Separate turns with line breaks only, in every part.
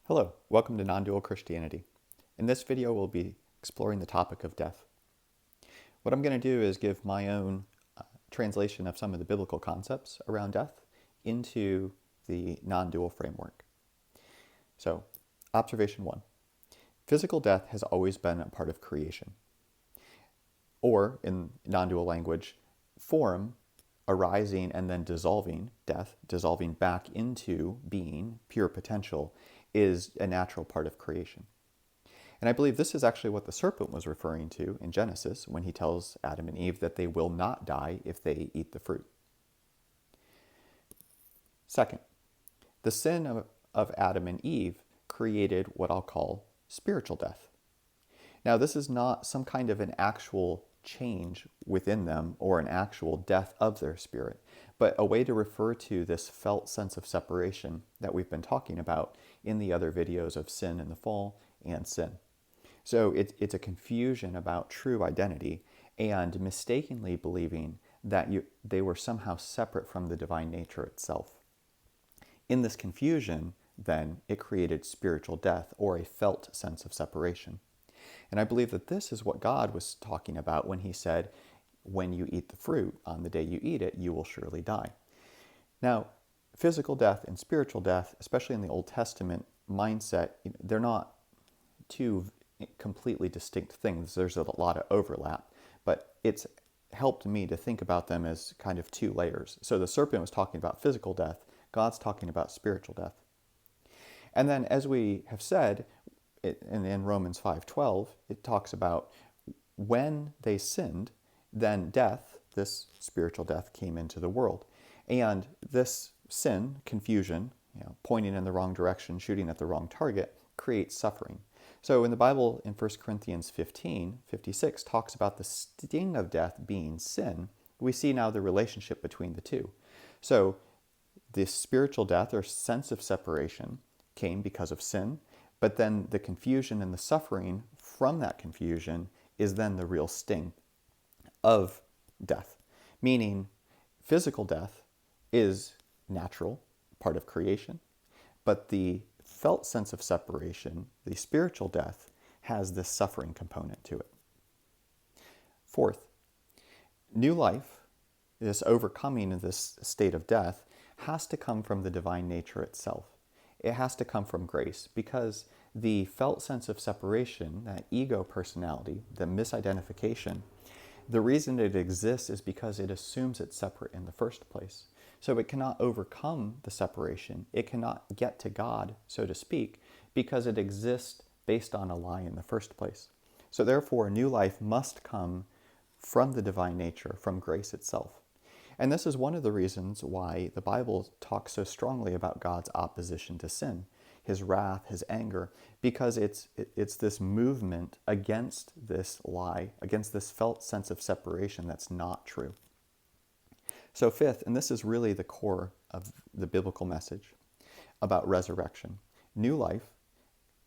Hello, welcome to Non-Dual Christianity. In this video, we'll be exploring the topic of death. What I'm going to do is give my own translation of some of the biblical concepts around death into the non-dual framework. So, observation 1. Physical death has always been a part of creation. Or, in non-dual language, form arising and then dissolving, death, dissolving back into being, pure potential, is a natural part of creation. And I believe this is actually what the serpent was referring to in Genesis when he tells Adam and Eve that they will not die if they eat the fruit. Second, the sin of Adam and Eve created what I'll call spiritual death. Now, this is not some kind of an actual change within them or an actual death of their spirit, but a way to refer to this felt sense of separation that we've been talking about in the other videos of sin and the fall and sin. So it's a confusion about true identity and mistakenly believing that they were somehow separate from the divine nature itself. In this confusion, then, it created spiritual death or a felt sense of separation. And I believe that this is what God was talking about when he said, when you eat the fruit, on the day you eat it, you will surely die. Now, physical death and spiritual death, especially in the Old Testament mindset, they're not two completely distinct things. There's a lot of overlap, but it's helped me to think about them as kind of two layers. So the serpent was talking about physical death, God's talking about spiritual death. And then, as we have said, in Romans 5:12, it talks about when they sinned, then death, this spiritual death, came into the world. And this sin, confusion, pointing in the wrong direction, shooting at the wrong target, creates suffering. So in the Bible, in 1 Corinthians 15:56, talks about the sting of death being sin. We see now the relationship between the two. So this spiritual death or sense of separation came because of sin, but then the confusion and the suffering from that confusion is then the real sting of death. Meaning, physical death is natural, part of creation, but the felt sense of separation, the spiritual death, has this suffering component to it. Fourth, new life, this overcoming of this state of death, has to come from the divine nature itself. It has to come from grace, because the felt sense of separation, that ego personality, the misidentification, the reason it exists is because it assumes it's separate in the first place. So it cannot overcome the separation. It cannot get to God, so to speak, because it exists based on a lie in the first place. So therefore, new life must come from the divine nature, from grace itself. And this is one of the reasons why the Bible talks so strongly about God's opposition to sin, his wrath, his anger, because it's this movement against this lie, against this felt sense of separation that's not true. So fifth, and this is really the core of the biblical message about resurrection, new life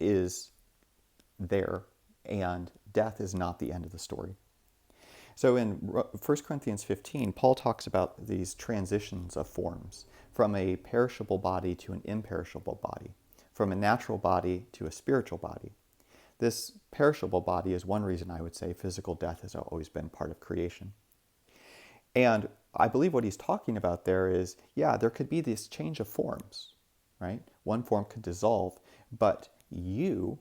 is there, and death is not the end of the story. So in 1 Corinthians 15, Paul talks about these transitions of forms, from a perishable body to an imperishable body, from a natural body to a spiritual body. This perishable body is one reason I would say physical death has always been part of creation. And I believe what he's talking about there is, there could be this change of forms, right? One form could dissolve, but you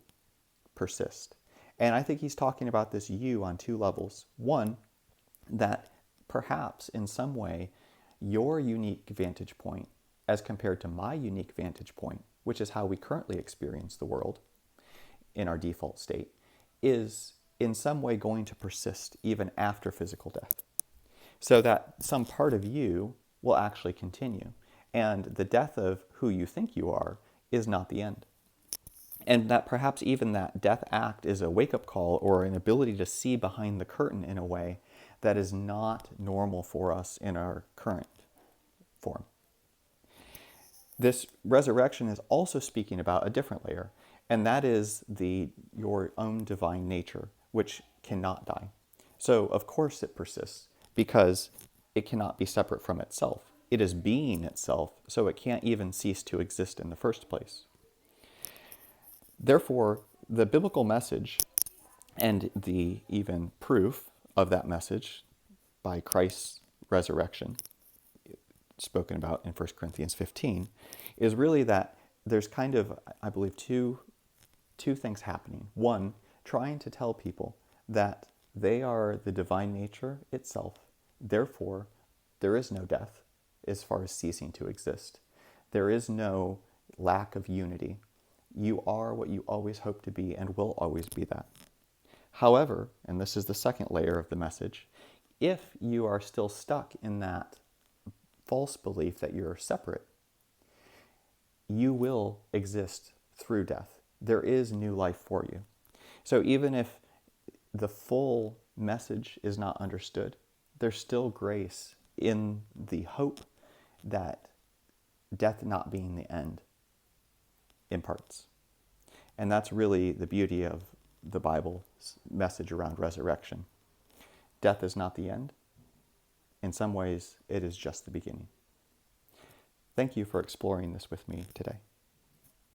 persist. And I think he's talking about this you on two levels. One, that perhaps in some way your unique vantage point as compared to my unique vantage point, which is how we currently experience the world in our default state, is in some way going to persist even after physical death. So that some part of you will actually continue. And the death of who you think you are is not the end. And that perhaps even that death act is a wake-up call or an ability to see behind the curtain in a way that is not normal for us in our current form. This resurrection is also speaking about a different layer, and that is your own divine nature, which cannot die. So, of course, it persists because it cannot be separate from itself. It is being itself, so it can't even cease to exist in the first place. Therefore, the biblical message and the even proof of that message by Christ's resurrection, spoken about in 1 Corinthians 15, is really that there's kind of, I believe, two things happening. One, trying to tell people that they are the divine nature itself. Therefore, there is no death as far as ceasing to exist. There is no lack of unity. You are what you always hope to be and will always be that. However, and this is the second layer of the message, if you are still stuck in that false belief that you're separate, you will exist through death. There is new life for you. So even if the full message is not understood, there's still grace in the hope that death not being the end imparts. And that's really the beauty of the Bible's message around resurrection. Death is not the end. In some ways, it is just the beginning. Thank you for exploring this with me today.